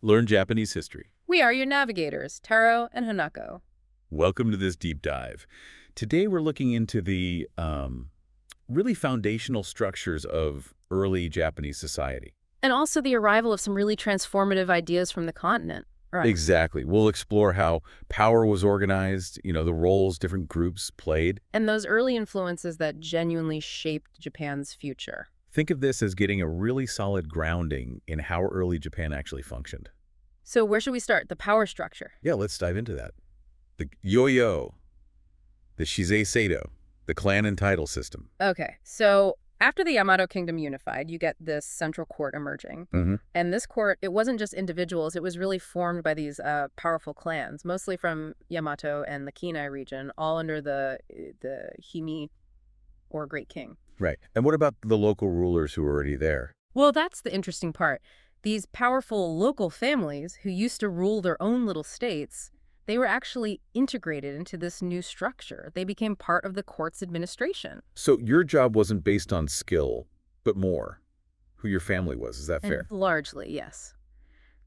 Learn Japanese history. We are your navigators, Taro and Hanako. Welcome to this deep dive. Today we're looking into the really foundational structures of early Japanese society. And also the arrival of some really transformative ideas from the continent. Right. Exactly. We'll explore how power was organized, the roles different groups played. And those early influences that genuinely shaped Japan's future. Think of this as getting a really solid grounding in how early Japan actually functioned. So where should we start? The power structure. Yeah, let's dive into that. The yo-yo, the Shizei Seido, the clan and title system. Okay, so after the Yamato kingdom unified, you get this central court emerging. And this court, it wasn't just individuals, it was really formed by these powerful clans, mostly from Yamato and the Kinai region, all under the Himi, or Great King. Right. And what about the local rulers who were already there? Well, that's the interesting part. These powerful local families who used to rule their own little states, they were actually integrated into this new structure. They became part of the court's administration. So your job wasn't based on skill, but more who your family was. Is that fair? And largely, yes.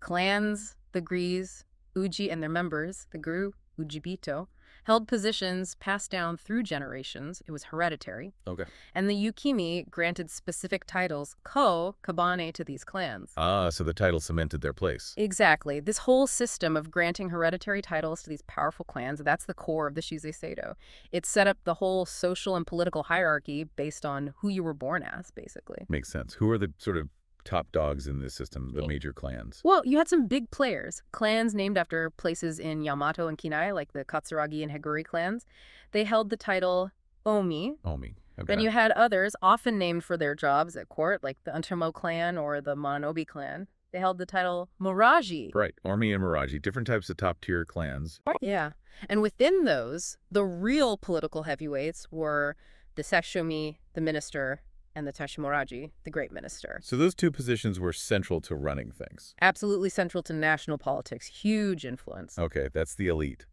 Clans, the Gris, Uji and their members, the Gru, Ujibito, held positions passed down through generations. It was hereditary. Okay. And the Yukimi granted specific titles, kabane, to these clans. Ah, so the title cemented their place. Exactly. This whole system of granting hereditary titles to these powerful clans, that's the core of the Shizei Seido. It set up the whole social and political hierarchy based on who you were born as, basically. Makes sense. Who are the sort of top dogs in this system, the major clans? Well, you had some big players. Clans named after places in Yamato and Kinai, like the Katsuragi and Heguri clans. They held the title Omi. Omi. Okay. Then you had others, often named for their jobs at court, like the Untomo clan or the Mononobe clan. They held the title Muraji. Right. Omi and Muraji, different types of top-tier clans. Yeah. And within those, the real political heavyweights were the Sesshomi, the minister, and the Tashimoraji, the great minister. So those two positions were central to running things. Absolutely central to national politics. Huge influence. Okay, that's the elite.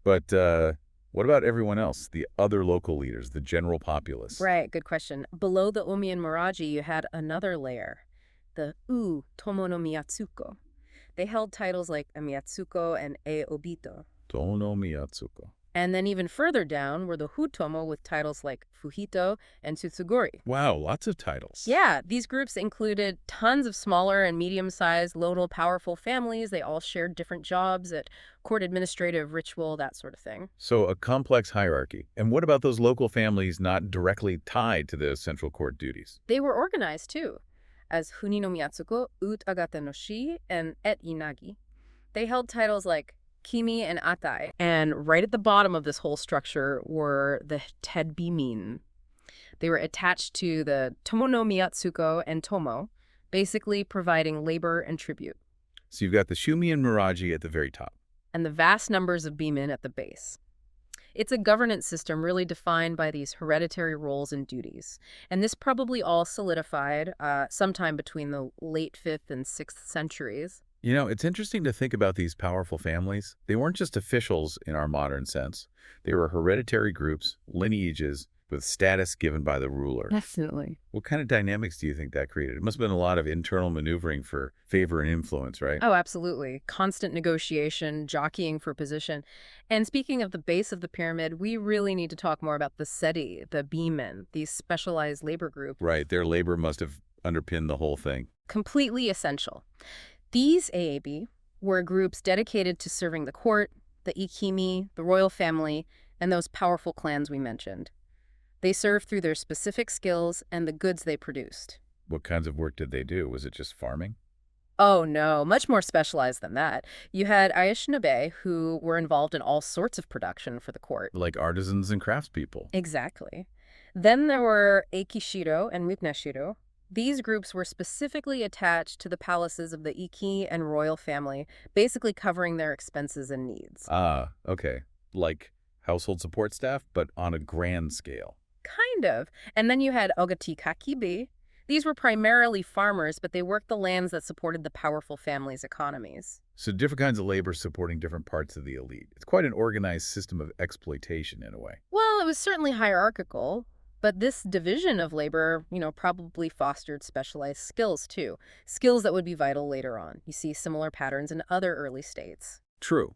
But what about everyone else? The other local leaders, the general populace? Right, good question. Below the Omi and Muraji, you had another layer, the Tomo no Miyatsuko. They held titles like a Miyatsuko and a Obito. Tono Miyatsuko. And then even further down were the Hutomo with titles like Fuhito and Tsutsuguri. Wow, lots of titles. Yeah, these groups included tons of smaller and medium-sized, local, powerful families. They all shared different jobs at court administrative, ritual, that sort of thing. So a complex hierarchy. And what about those local families not directly tied to the central court duties? They were organized, too, as Huni no Miyatsuko, Ut Agata no Shi, and Et Inagi. They held titles like Kimi and Atai. And right at the bottom of this whole structure were the Tedbimin. They were attached to the Tomo no Miyatsuko and Tomo, basically providing labor and tribute. So you've got the Shumi and Muraji at the very top. And the vast numbers of Bimin at the base. It's a governance system really defined by these hereditary roles and duties. And this probably all solidified sometime between the late 5th and 6th centuries. It's interesting to think about these powerful families. They weren't just officials in our modern sense. They were hereditary groups, lineages, with status given by the ruler. Definitely. What kind of dynamics do you think that created? It must have been a lot of internal maneuvering for favor and influence, right? Oh, absolutely. Constant negotiation, jockeying for position. And speaking of the base of the pyramid, we really need to talk more about the seti, the bimen, these specialized labor groups. Right. Their labor must have underpinned the whole thing. Completely essential. These AAB were groups dedicated to serving the court, the ikimi, the royal family, and those powerful clans we mentioned. They served through their specific skills and the goods they produced. What kinds of work did they do? Was it just farming? Oh, no, much more specialized than that. You had Aishinobe, who were involved in all sorts of production for the court. Like artisans and craftspeople. Exactly. Then there were Eikishiro and Muknashiro. These groups were specifically attached to the palaces of the Iki and royal family, basically covering their expenses and needs. Ah, okay. Like household support staff, but on a grand scale. Kind of. And then you had Ogati Kakibi. These were primarily farmers, but they worked the lands that supported the powerful families' economies. So different kinds of labor supporting different parts of the elite. It's quite an organized system of exploitation in a way. Well, it was certainly hierarchical. But this division of labor, probably fostered specialized skills too. Skills that would be vital later on. You see similar patterns in other early states. True.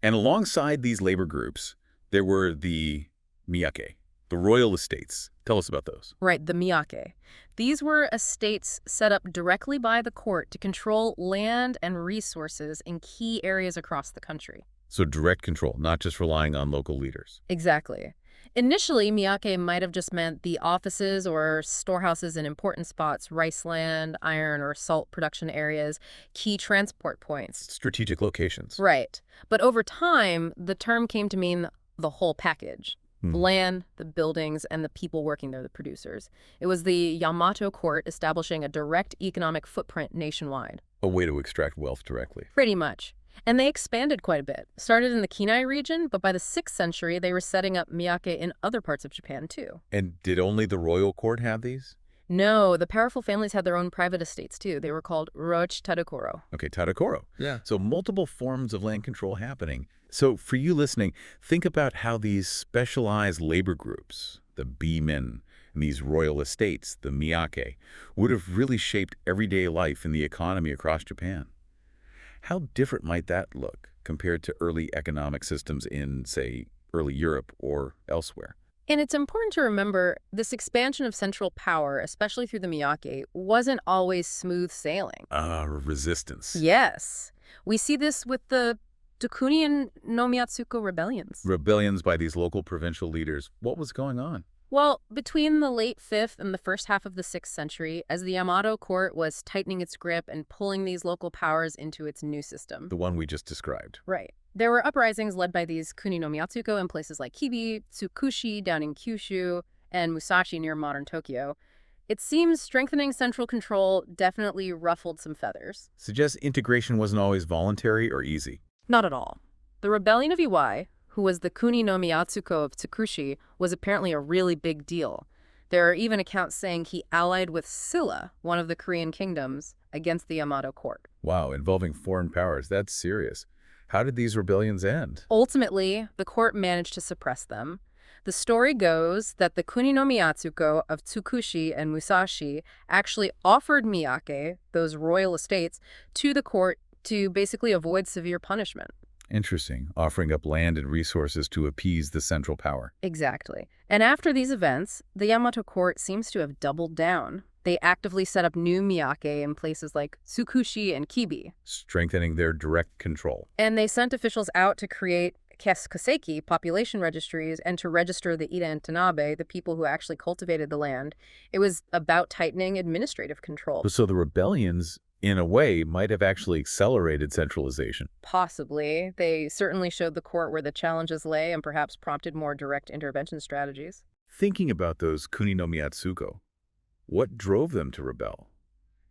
And alongside these labor groups, there were the miyake, the royal estates. Tell us about those. Right, the miyake. These were estates set up directly by the court to control land and resources in key areas across the country. So direct control, not just relying on local leaders. Exactly. Initially, miyake might have just meant the offices or storehouses in important spots, rice land, iron or salt production areas, key transport points. Strategic locations. Right. But over time, the term came to mean the whole package. The land, the buildings, and the people working there, the producers. It was the Yamato court establishing a direct economic footprint nationwide. A way to extract wealth directly. Pretty much. And they expanded quite a bit. Started in the Kinai region, but by the 6th century, they were setting up miyake in other parts of Japan, too. And did only the royal court have these? No, the powerful families had their own private estates, too. They were called rochi tadokoro. Okay, tadokoro. Yeah. So multiple forms of land control happening. So for you listening, think about how these specialized labor groups, the beemen, and these royal estates, the miyake, would have really shaped everyday life in the economy across Japan. How different might that look compared to early economic systems in, say, early Europe or elsewhere? And it's important to remember this expansion of central power, especially through the miyake, wasn't always smooth sailing. Resistance. Yes. We see this with the Dokunion no Miyatsuko rebellions. Rebellions by these local provincial leaders. What was going on? Well, between the late 5th and the first half of the 6th century, as the Yamato court was tightening its grip and pulling these local powers into its new system. The one we just described. Right. There were uprisings led by these Kuni no Miyatsuko in places like Kibi, Tsukushi down in Kyushu, and Musashi near modern Tokyo. It seems strengthening central control definitely ruffled some feathers. Suggests integration wasn't always voluntary or easy. Not at all. The rebellion of Iwai, who was the Kuni no Miyatsuko of Tsukushi, was apparently a really big deal. There are even accounts saying he allied with Silla, one of the Korean kingdoms, against the Yamato court. Wow, involving foreign powers. That's serious. How did these rebellions end? Ultimately, the court managed to suppress them. The story goes that the Kuni no Miyatsuko of Tsukushi and Musashi actually offered miyake, those royal estates, to the court to basically avoid severe punishment. Interesting, offering up land and resources to appease the central power. Exactly. And after these events, the Yamato court seems to have doubled down. They actively set up new miyake in places like Tsukushi and Kibi. Strengthening their direct control. And they sent officials out to create keskuseki, population registries, and to register the Ida and Tanabe, the people who actually cultivated the land. It was about tightening administrative control. So the rebellions, in a way, might have actually accelerated centralization. Possibly. They certainly showed the court where the challenges lay and perhaps prompted more direct intervention strategies. Thinking about those Kuni no Miyatsuko, what drove them to rebel?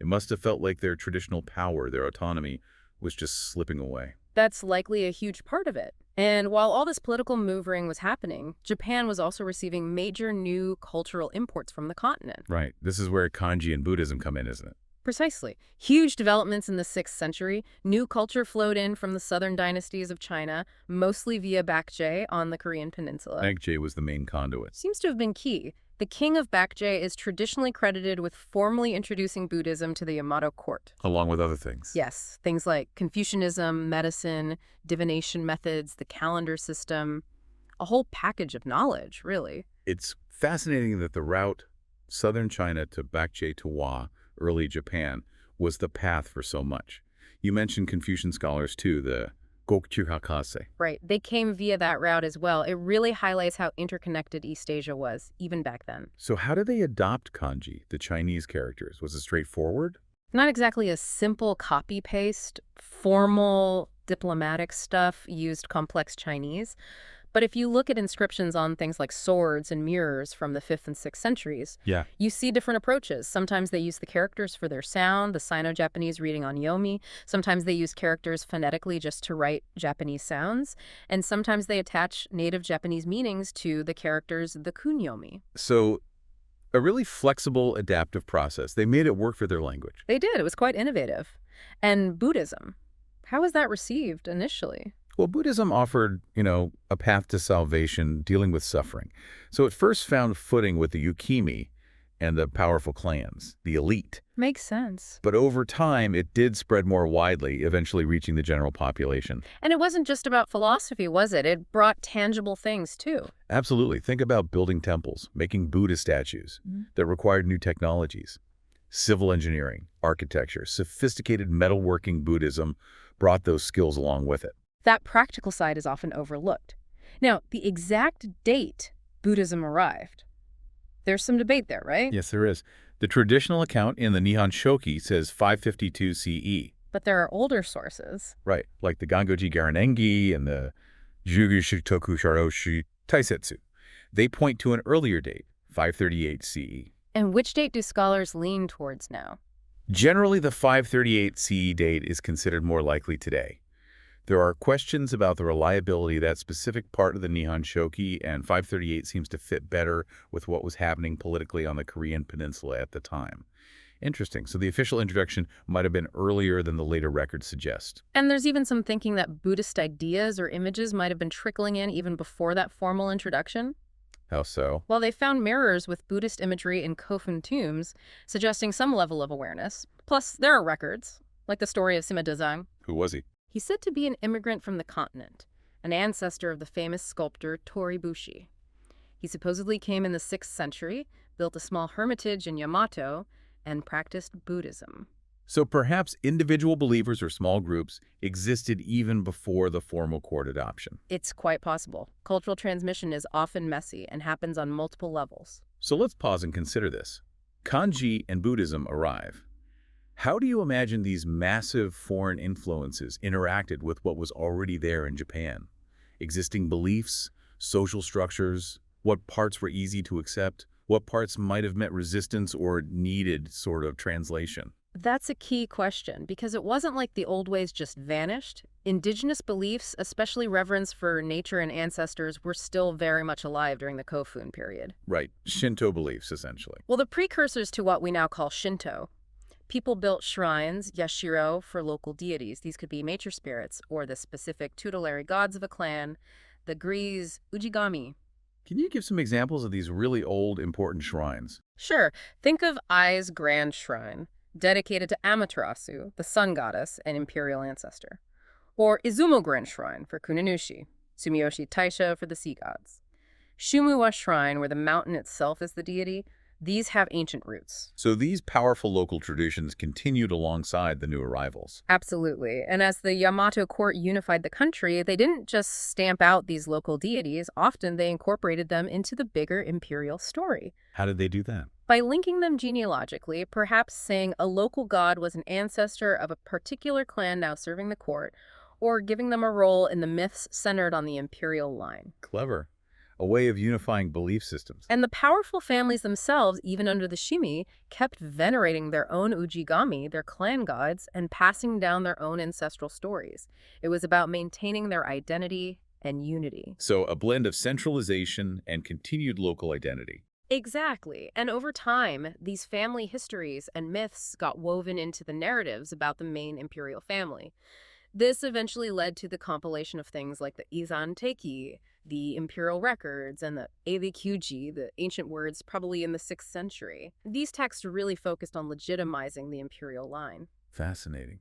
It must have felt like their traditional power, their autonomy, was just slipping away. That's likely a huge part of it. And while all this political maneuvering was happening, Japan was also receiving major new cultural imports from the continent. Right. This is where kanji and Buddhism come in, isn't it? Precisely. Huge developments in the 6th century. New culture flowed in from the southern dynasties of China, mostly via Baekje on the Korean peninsula. Baekje was the main conduit. Seems to have been key. The king of Baekje is traditionally credited with formally introducing Buddhism to the Yamato court. Along with other things. Yes, things like Confucianism, medicine, divination methods, the calendar system, a whole package of knowledge, really. It's fascinating that the route southern China to Baekje to Wa, early Japan, was the path for so much. You mentioned Confucian scholars too, the Gokchu Hakase. Right. They came via that route as well. It really highlights how interconnected East Asia was, even back then. So how did they adopt kanji, the Chinese characters? Was it straightforward? Not exactly a simple copy-paste. Formal diplomatic stuff used complex Chinese. But if you look at inscriptions on things like swords and mirrors from the 5th and 6th centuries, you see different approaches. Sometimes they use the characters for their sound, the Sino-Japanese reading on yomi. Sometimes they use characters phonetically just to write Japanese sounds. And sometimes they attach native Japanese meanings to the characters, the kunyomi. So a really flexible, adaptive process. They made it work for their language. They did. It was quite innovative. And Buddhism, how was that received initially? Well, Buddhism offered, a path to salvation dealing with suffering. So it first found footing with the yukimi and the powerful clans, the elite. Makes sense. But over time, it did spread more widely, eventually reaching the general population. And it wasn't just about philosophy, was it? It brought tangible things, too. Absolutely. Think about building temples, making Buddha statues that required new technologies. Civil engineering, architecture, sophisticated metalworking Buddhism brought those skills along with it. That practical side is often overlooked. Now, the exact date Buddhism arrived, there's some debate there, right? Yes, there is. The traditional account in the Nihon Shoki says 552 CE. But there are older sources. Right, like the Gangoji Garanengi and the Jugu Shitoku Sharoshi Taisetsu. They point to an earlier date, 538 CE. And which date do scholars lean towards now? Generally, the 538 CE date is considered more likely today. There are questions about the reliability of that specific part of the Nihon Shoki, and 538 seems to fit better with what was happening politically on the Korean peninsula at the time. Interesting. So the official introduction might have been earlier than the later records suggest. And there's even some thinking that Buddhist ideas or images might have been trickling in even before that formal introduction. How so? Well, they found mirrors with Buddhist imagery in Kofun tombs, suggesting some level of awareness. Plus, there are records, like the story of Sima Dezang. Who was he? He's said to be an immigrant from the continent, an ancestor of the famous sculptor Toribushi. He supposedly came in the 6th century, built a small hermitage in Yamato, and practiced Buddhism. So perhaps individual believers or small groups existed even before the formal court adoption. It's quite possible. Cultural transmission is often messy and happens on multiple levels. So let's pause and consider this. Kanji and Buddhism arrive. How do you imagine these massive foreign influences interacted with what was already there in Japan? Existing beliefs, social structures, what parts were easy to accept, what parts might have met resistance or needed sort of translation? That's a key question, because it wasn't like the old ways just vanished. Indigenous beliefs, especially reverence for nature and ancestors, were still very much alive during the Kofun period. Right, Shinto beliefs, essentially. Well, the precursors to what we now call Shinto. People built shrines, yashiro, for local deities. These could be nature spirits or the specific tutelary gods of a clan. The Greece Ujigami. Can you give some examples of these really old, important shrines? Sure. Think of Ai's Grand Shrine, dedicated to Amaterasu, the sun goddess and imperial ancestor. Or Izumo Grand Shrine for Kunanushi, Sumiyoshi Taisha for the sea gods. Shumuwa Shrine, where the mountain itself is the deity. These have ancient roots. So these powerful local traditions continued alongside the new arrivals. Absolutely. And as the Yamato court unified the country, they didn't just stamp out these local deities. Often they incorporated them into the bigger imperial story. How did they do that? By linking them genealogically, perhaps saying a local god was an ancestor of a particular clan now serving the court, or giving them a role in the myths centered on the imperial line. Clever. A way of unifying belief systems. And the powerful families themselves, even under the Shimi, kept venerating their own Ujigami, their clan gods, and passing down their own ancestral stories. It was about maintaining their identity and unity. So a blend of centralization and continued local identity. Exactly. And over time, these family histories and myths got woven into the narratives about the main imperial family. This eventually led to the compilation of things like the Izan Teiki, the imperial records, and the Eibi-kyuji, the ancient words probably in the 6th century. These texts really focused on legitimizing the imperial line. Fascinating.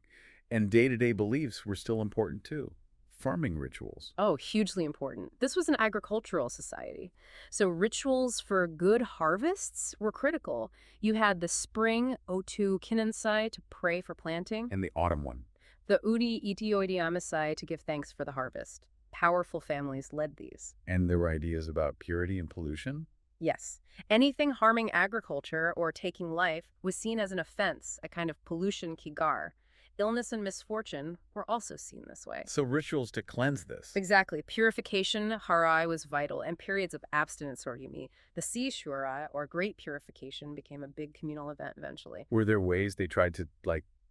And day-to-day beliefs were still important too. Farming rituals. Oh, hugely important. This was an agricultural society. So rituals for good harvests were critical. You had the spring Otu Kinensai to pray for planting. And the autumn one. The Uri Itioidi Amasai to give thanks for the harvest. Powerful families led these. And there were ideas about purity and pollution? Yes. Anything harming agriculture or taking life was seen as an offense, a kind of pollution kigar. Illness and misfortune were also seen this way. So rituals to cleanse this. Exactly. Purification, harai, was vital, and periods of abstinence, or yumi. The sea shura, or great purification, became a big communal event eventually. Were there ways they tried to,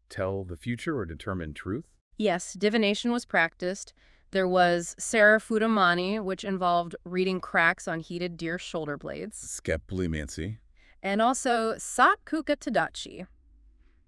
tell the future or determine truth? Yes, divination was practiced. There was Sarafudamani, which involved reading cracks on heated deer shoulder blades. Skeplimancy. And also Satkuka Tadachi.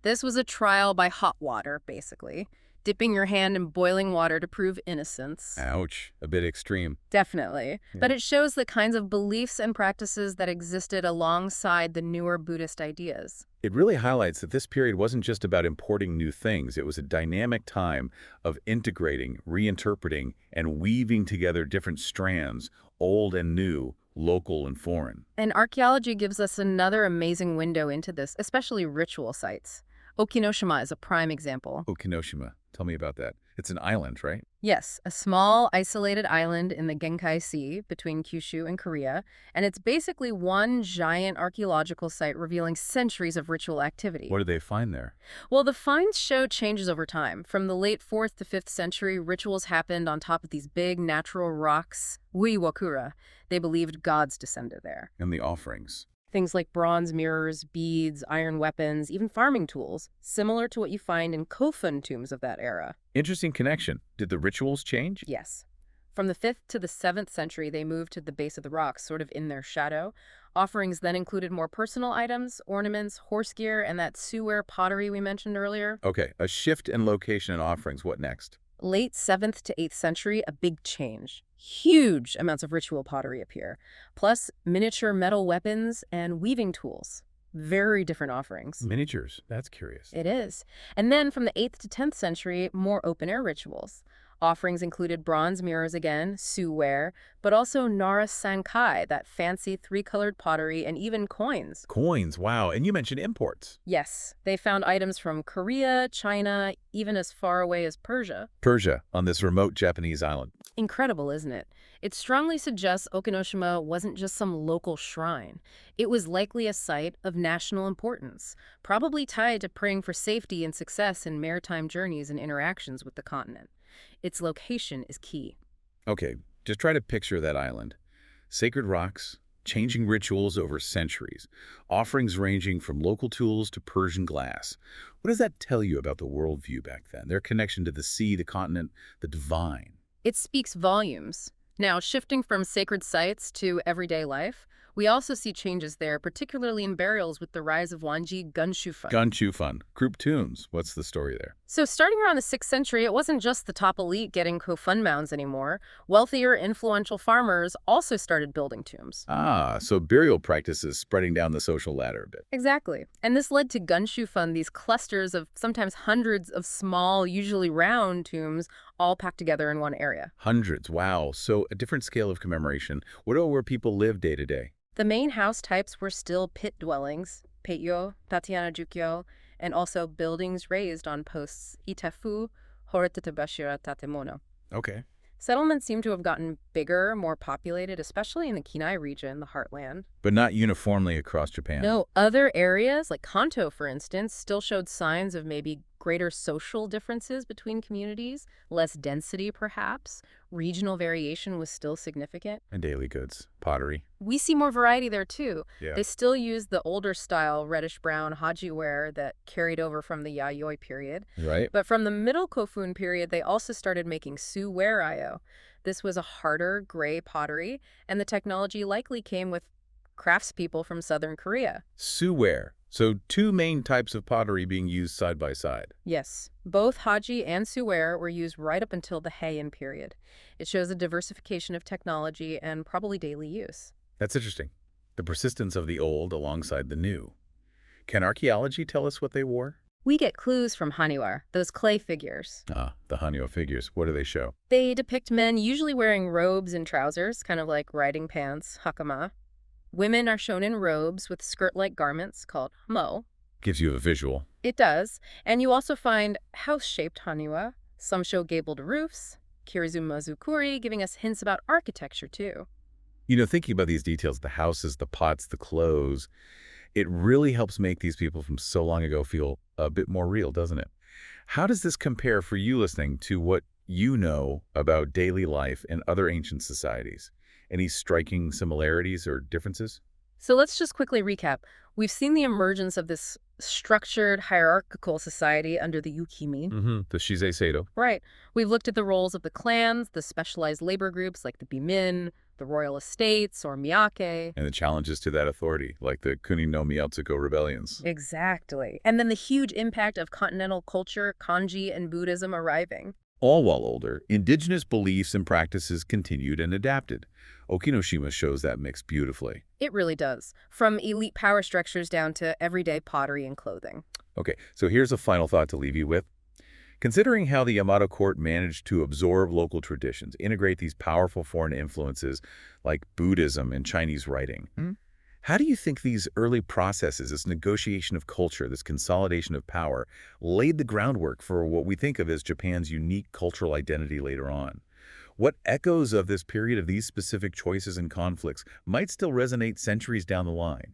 This was a trial by hot water, basically, dipping your hand in boiling water to prove innocence. Ouch. A bit extreme. Definitely. Yeah. But it shows the kinds of beliefs and practices that existed alongside the newer Buddhist ideas. It really highlights that this period wasn't just about importing new things. It was a dynamic time of integrating, reinterpreting, and weaving together different strands, old and new, local and foreign. And archaeology gives us another amazing window into this, especially ritual sites. Okinoshima is a prime example. Okinoshima. Tell me about that. It's an island, right? Yes, a small, isolated island in the Genkai Sea between Kyushu and Korea, and it's basically one giant archaeological site revealing centuries of ritual activity. What did they find there? Well, the finds show changes over time. From the late 4th to 5th century, rituals happened on top of these big natural rocks, Uiwakura. They believed gods descended there. And the offerings. Things like bronze mirrors, beads, iron weapons, even farming tools, similar to what you find in Kofun tombs of that era. Interesting connection. Did the rituals change? Yes. From the 5th to the 7th century, they moved to the base of the rocks, sort of in their shadow. Offerings then included more personal items, ornaments, horse gear, and that Suware pottery we mentioned earlier. Okay, a shift in location and offerings. What next? Late 7th to 8th century, a big change. Huge amounts of ritual pottery appear, plus miniature metal weapons and weaving tools. Very different offerings. Miniatures. That's curious. It is. And then from the 8th to 10th century, more open-air rituals. Offerings included bronze mirrors again, Suware, but also Nara Sankai, that fancy three-colored pottery, and even coins. Coins, wow. And you mentioned imports. Yes, they found items from Korea, China, even as far away as Persia. Persia, on this remote Japanese island. Incredible, isn't it? It strongly suggests Okinoshima wasn't just some local shrine. It was likely a site of national importance, probably tied to praying for safety and success in maritime journeys and interactions with the continent. Its location is key. Okay, just try to picture that island. Sacred rocks, changing rituals over centuries, offerings ranging from local tools to Persian glass. What does that tell you about the worldview back then? Their connection to the sea, the continent, the divine? It speaks volumes. Now, shifting from sacred sites to everyday life, we also see changes there, particularly in burials with the rise of Wanji Gunshufan. Gunshufan, group tombs. What's the story there? So starting around the 6th century, it wasn't just the top elite getting Kofun mounds anymore. Wealthier, influential farmers also started building tombs. Ah, so burial practices spreading down the social ladder a bit. Exactly. And this led to Gunshufan, these clusters of sometimes hundreds of small, usually round tombs, all packed together in one area. Hundreds, wow. So a different scale of commemoration. What about where people live day to day? The main house types were still pit dwellings, Peityo, Tatiana Jukyo, and also buildings raised on posts, Itefu, Horetetebashira Tatemono. Okay. Settlements seem to have gotten bigger, more populated, especially in the Kinai region, the heartland. But not uniformly across Japan. No, other areas, like Kanto, for instance, still showed signs of maybe greater social differences between communities, less density, perhaps. Regional variation was still significant. And daily goods, pottery. We see more variety there, too. Yeah. They still use the older style reddish-brown haji-ware that carried over from the Yayoi period. Right. But from the middle Kofun period, they also started making Suware-ayo. This was a harder, gray pottery, and the technology likely came with craftspeople from southern Korea. Suware. So two main types of pottery being used side by side. Yes, both haji and Suware were used right up until the Heian period. It shows a diversification of technology and probably daily use. That's interesting. The persistence of the old alongside the new. Can archaeology tell us what they wore? We get clues from Haniwa, those clay figures. Ah, the Hanyo figures. What do they show? They depict men usually wearing robes and trousers, kind of like riding pants, hakama. Women are shown in robes with skirt-like garments called mo. Gives you a visual. It does. And you also find house-shaped haniwa. Some show gabled roofs, kirizu mazukuri, giving us hints about architecture, too. You know, thinking about these details, the houses, the pots, the clothes, it really helps make these people from so long ago feel a bit more real, doesn't it? How does this compare for you listening to what you know about daily life in other ancient societies? Any striking similarities or differences? So let's just quickly recap. We've seen the emergence of this structured, hierarchical society under the Yukimi. The Shizei Seido. Right. We've looked at the roles of the clans, the specialized labor groups like the Bimin, the royal estates or miyake. And the challenges to that authority, like the Kunin no Miyatsuko rebellions. Exactly. And then the huge impact of continental culture, kanji, and Buddhism arriving. All while older, indigenous beliefs and practices continued and adapted. Okinoshima shows that mix beautifully. It really does. From elite power structures down to everyday pottery and clothing. Okay, so here's a final thought to leave you with. Considering how the Yamato court managed to absorb local traditions, integrate these powerful foreign influences like Buddhism and Chinese writing, how do you think these early processes, this negotiation of culture, this consolidation of power, laid the groundwork for what we think of as Japan's unique cultural identity later on? What echoes of this period of these specific choices and conflicts might still resonate centuries down the line?